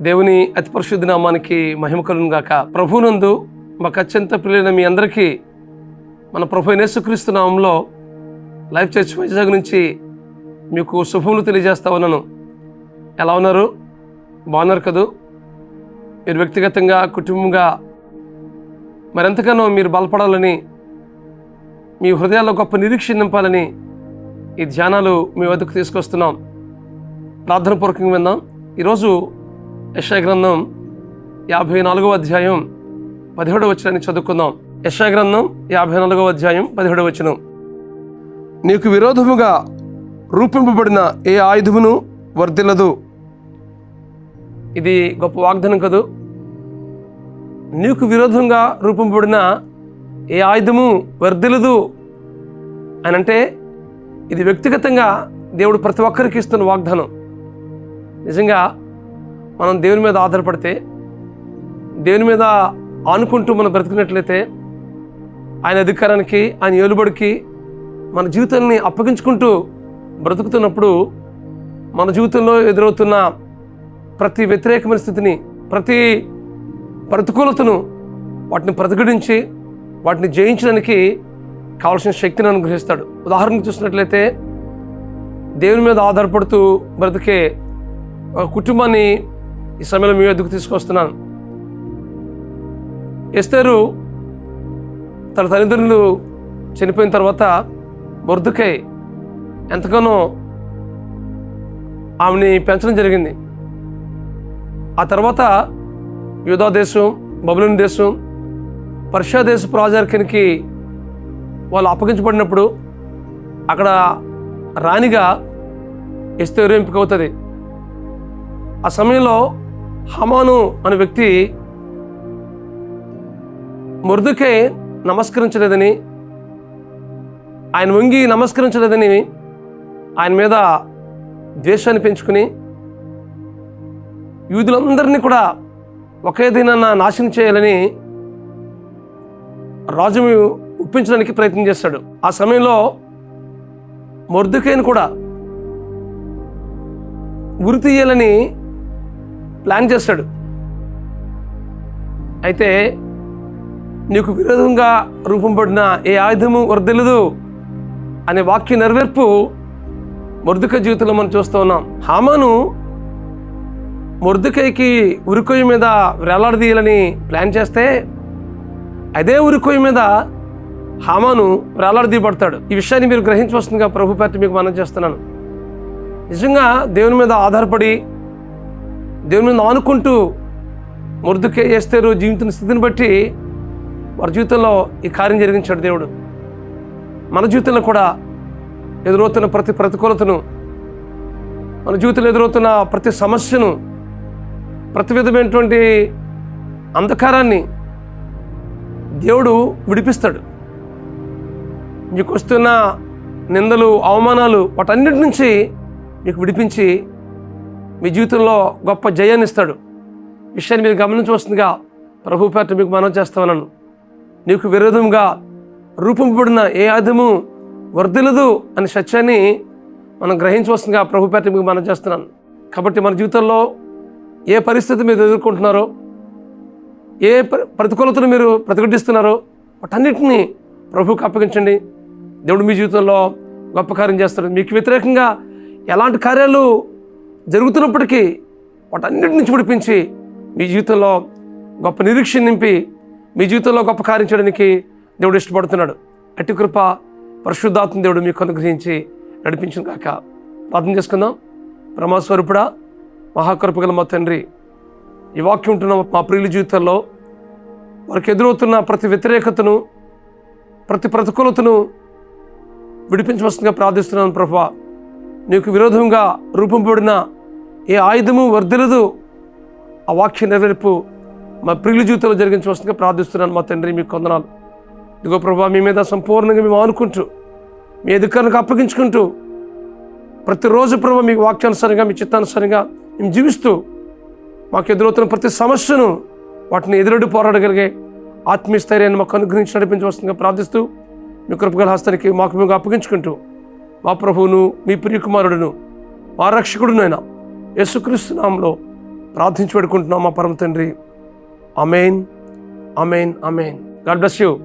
దేవుని అతి పరిశుద్ధ నామానికి మహిమ కలుగును గాక. ప్రభువునందు మాకు అత్యంత ప్రియులైన మీ అందరికీ మన ప్రభు యేసుక్రీస్తు నామంలో లైఫ్ చర్చ్ వైజాగ్ నుంచి మీకు శుభములు తెలియజేస్తా ఉన్నాను. ఎలా ఉన్నారు? బాగున్నారు కదూ? మీరు వ్యక్తిగతంగా, కుటుంబంగా మరెంతగానో మీరు బలపడాలని, మీ హృదయాల్లో గొప్ప నిరీక్షణ నింపాలని ఈ ధ్యానాలు మీ వద్దకు తీసుకొస్తున్నాం. ప్రార్థనపూర్వకంగా విందాం. ఈరోజు యెషయా గ్రంథం 54వ అధ్యాయం 17వ వచనాన్ని చదువుకుందాం. యెషయా గ్రంథం 54వ అధ్యాయం 17వ వచనం. నీకు విరోధముగా రూపింపబడిన ఏ ఆయుధమును వర్ధిల్లదు. ఇది గొప్ప వాగ్దానం కదూ. నీకు విరోధంగా రూపింపబడిన ఏ ఆయుధము వర్ధిల్లదు అని అంటే ఇది వ్యక్తిగతంగా దేవుడు ప్రతి ఒక్కరికి ఇస్తున్న వాగ్దానం. నిజంగా మనం దేవుని మీద ఆధారపడితే, దేవుని మీద ఆనుకుంటూ మనం బ్రతికినట్లయితే, ఆయన అధికారానికి, ఆయన ఏలుబడికి మన జీవితాన్ని అప్పగించుకుంటూ బ్రతుకుతున్నప్పుడు మన జీవితంలో ఎదురవుతున్న ప్రతి వ్యతిరేకమైన స్థితిని, ప్రతి ప్రతికూలతను వాటిని ప్రతిఘటించి వాటిని జయించడానికి కావలసిన శక్తిని అనుగ్రహిస్తాడు. ఉదాహరణకు చూసినట్లయితే, దేవుని మీద ఆధారపడుతూ బ్రతికే ఒక కుటుంబాన్ని ఈ సమయంలో మీ వద్దకు తీసుకొస్తున్నాను. ఎస్తేరు తన తల్లిదండ్రులు చనిపోయిన తర్వాత మొర్దెకై ఎంతగానో ఆమెని పెంచడం జరిగింది. ఆ తర్వాత యూదా దేశం, బబులోను దేశం, పర్షియా దేశపు రాజరికానికి వాళ్ళు అప్పగించబడినప్పుడు అక్కడ రాణిగా ఎస్తేరు ఎంపిక అవుతుంది. ఆ సమయంలో హమాను అనే వ్యక్తి మొర్దెకై నమస్కరించలేదని, ఆయన వంగి నమస్కరించలేదని ఆయన మీద ద్వేషాన్ని పెంచుకుని యూదులందరినీ కూడా ఒకే దినాన నాశనం చేయాలని రాజును ఒప్పించడానికి ప్రయత్నం చేశాడు. ఆ సమయంలో మొర్దెకైని కూడా గురి తీయాలని ప్లాన్ చేశాడు. అయితే నీకు విరోధంగా రూపంపడిన ఏ ఆయుధము వర్ధిల్లదు అనే వాక్య నెరవేర్పు మొర్దెకై జీవితంలో మనం చూస్తూ ఉన్నాం. హామాను మొర్దెకైకి ఉరికొయ్య మీద వేలాడదీయాలని ప్లాన్ చేస్తే అదే ఉరికొయ్య మీద హామాను వేలాడదీయబడతాడు. ఈ విషయాన్ని మీరు గ్రహించవలసిందిగా ప్రభు పేరిట మీకు మనం చేస్తున్నాను. నిజంగా దేవుని మీద ఆధారపడి, దేవుని మీద ఆనుకుంటూ మొర్దెకై ఎస్తేరు జీవితున్న స్థితిని బట్టి వారి జీవితంలో ఈ కార్యం జరిగించాడు దేవుడు. మన జీవితంలో కూడా ఎదురవుతున్న ప్రతి ప్రతికూలతను, మన జీవితంలో ఎదురవుతున్న ప్రతి సమస్యను, ప్రతి విధమైనటువంటి అంధకారాన్ని దేవుడు విడిపిస్తాడు. మీకు వస్తున్న నిందలు, అవమానాలు, వాటన్నిటి నుంచి మీకు విడిపించి మీ జీవితంలో గొప్ప జయాన్ని ఇస్తాడు. విషయాన్ని మీరు గమనించవలసిందిగా ప్రభు పేరిట మీకు మనం చేస్తామన్నాను. నీకు విరోధంగా రూపంపబడిన ఏ ఆయుధము వర్ధిల్లదు అనే సత్యాన్ని మనం గ్రహించవలసిందిగా ప్రభు పేరిట మీకు మనం చేస్తున్నాను. కాబట్టి మన జీవితంలో ఏ పరిస్థితి మీరు ఎదుర్కొంటున్నారో, ఏ ప్రతికూలతను మీరు ప్రతిఘటిస్తున్నారో వాటన్నిటిని ప్రభువుకు అప్పగించండి. దేవుడు మీ జీవితంలో గొప్ప కార్యం చేస్తాడు. మీకు వ్యతిరేకంగా ఎలాంటి కార్యాలు జరుగుతున్నప్పటికీ వాటన్నిటి నుంచి విడిపించి మీ జీవితంలో గొప్ప నిరీక్షణ నింపి మీ జీవితంలో గొప్ప కార్యం చేయడానికి దేవుడు ఇష్టపడుతున్నాడు. అట్టి కృప పరిశుద్ధాత్మ దేవుడు మీకు అనుగ్రహించి నడిపించిన కాక. ప్రార్థన చేసుకుందాం. బ్రహ్మస్వరూపుడా, మహాకృపగల మా తండ్రి, ఈ వాక్యం ఉంటున్న మా ప్రియుల జీవితాల్లో వారికి ఎదురవుతున్న ప్రతి వ్యతిరేకతను, ప్రతి ప్రతికూలతను విడిపించవలసిందిగా ప్రార్థిస్తున్నాను. ప్రభువా, నీకు విరోధంగా రూపంపబడిన ఏ ఆయుధము వర్ధిల్లదు ఆ వాక్య నెరవేర్పు మా ప్రియుల జీవితంలో జరిగించవలసిందిగా ప్రార్థిస్తున్నాను. మా తండ్రి, మీకు వందనాలు. ఇదిగో ప్రభువా, మీ మీద సంపూర్ణంగా మేము ఆనుకుంటూ, మీ అధికారానికి అప్పగించుకుంటూ, ప్రతిరోజు ప్రభువా మీ వాక్యానుసారంగా, మీ చిత్తానుసారంగా మేము జీవిస్తూ మాకు ఎదురవుతున్న ప్రతి సమస్యను వాటిని ఎదురొడ్డి పోరాడగలిగే ఆత్మీయ స్థైర్యాన్ని మాకు అనుగ్రహించి నడిపించవలసిందిగా ప్రార్థిస్తూ, మీ కృపగల హస్తానికి మాకు మేము అప్పగించుకుంటూ, మా ప్రభువును, మీ ప్రియకుమారుడును, మా రక్షకుడునైనా యేసుక్రీస్తు నామములో ప్రార్థించి పెడుకుంటున్నాం మా పరమ తండ్రి. ఆమేన్, ఆమేన్, ఆమేన్. God bless you.